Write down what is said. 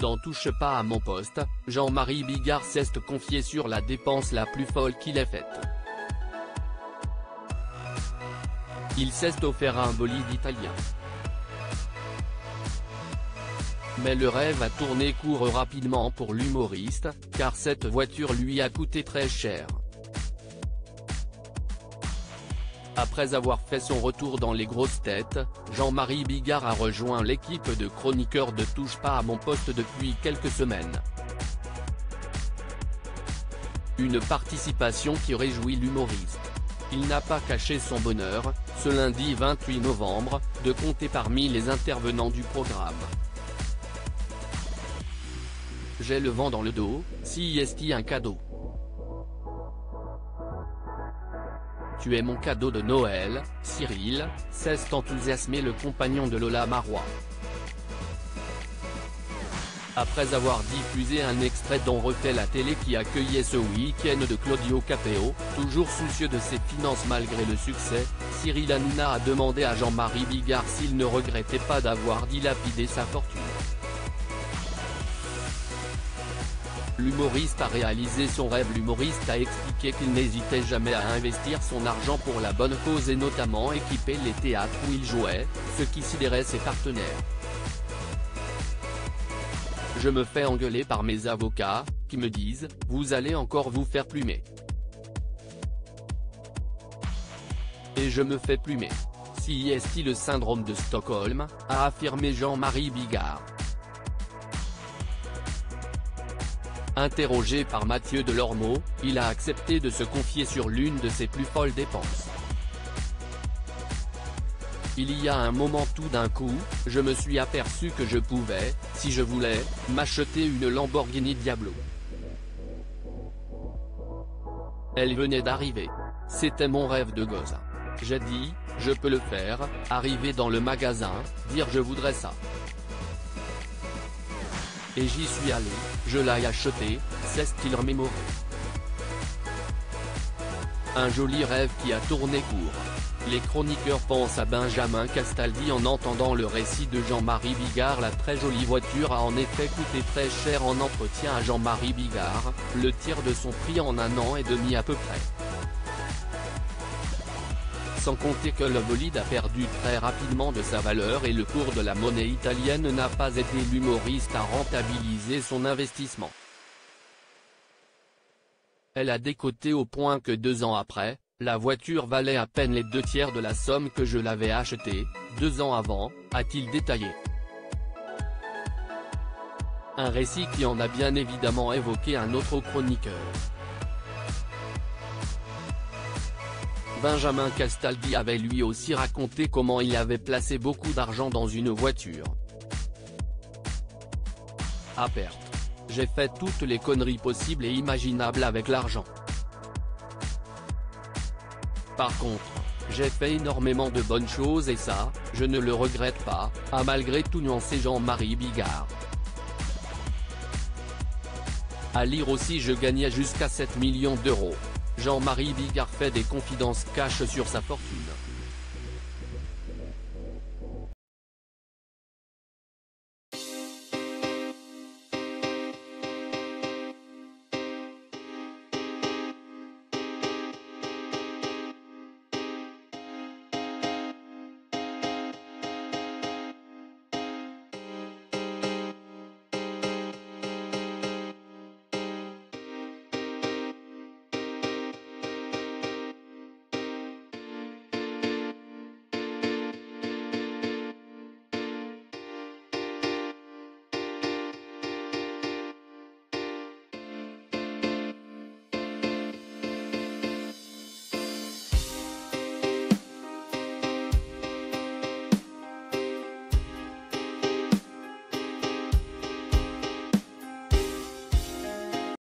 Dans Touche pas à mon poste, Jean-Marie Bigard s'est confié sur la dépense la plus folle qu'il ait faite. Il s'est offert un bolide italien. Mais le rêve a tourné court rapidement pour l'humoriste, car cette voiture lui a coûté très cher. Après avoir fait son retour dans les grosses têtes, Jean-Marie Bigard a rejoint l'équipe de chroniqueurs de Touche pas à mon poste depuis quelques semaines. Une participation qui réjouit l'humoriste. Il n'a pas caché son bonheur, ce lundi 28 novembre, de compter parmi les intervenants du programme. J'ai le vent dans le dos, si est-il un cadeau. Tu es mon cadeau de Noël, Cyril, s'est enthousiasmé le compagnon de Lola Marois. Après avoir diffusé un extrait d'On refait la télé qui accueillait ce week-end de Claudio Capéo, toujours soucieux de ses finances malgré le succès, Cyril Hanouna a demandé à Jean-Marie Bigard s'il ne regrettait pas d'avoir dilapidé sa fortune. L'humoriste a réalisé son rêve. L'humoriste a expliqué qu'il n'hésitait jamais à investir son argent pour la bonne cause et notamment équiper les théâtres où il jouait, ce qui sidérait ses partenaires. Je me fais engueuler par mes avocats, qui me disent « Vous allez encore vous faire plumer ». Et je me fais plumer. Si est-il le syndrome de Stockholm, a affirmé Jean-Marie Bigard. Interrogé par Mathieu Delormeau, il a accepté de se confier sur l'une de ses plus folles dépenses. Il y a un moment tout d'un coup, je me suis aperçu que je pouvais, si je voulais, m'acheter une Lamborghini Diablo. Elle venait d'arriver. C'était mon rêve de gosse. J'ai dit, je peux le faire, arriver dans le magasin, dire je voudrais ça. Et j'y suis allé, je l'ai acheté, s'est-il remémoré. Un joli rêve qui a tourné court. Les chroniqueurs pensent à Benjamin Castaldi en entendant le récit de Jean-Marie Bigard. La très jolie voiture a en effet coûté très cher en entretien à Jean-Marie Bigard, le tiers de son prix en 1 an et demi à peu près. Sans compter que le bolide a perdu très rapidement de sa valeur et le cours de la monnaie italienne n'a pas aidé l'humoriste à rentabiliser son investissement. Elle a décoté au point que 2 ans après, la voiture valait à peine les 2/3 de la somme que je l'avais achetée, 2 ans avant, a-t-il détaillé. Un récit qui en a bien évidemment évoqué un autre chroniqueur. Benjamin Castaldi avait lui aussi raconté comment il avait placé beaucoup d'argent dans une voiture. À perte. J'ai fait toutes les conneries possibles et imaginables avec l'argent. Par contre, j'ai fait énormément de bonnes choses et ça, je ne le regrette pas, a malgré tout nuancé Jean-Marie Bigard. À lire aussi je gagnais jusqu'à 7 millions d'euros. Jean-Marie Bigard fait des confidences cash sur sa fortune.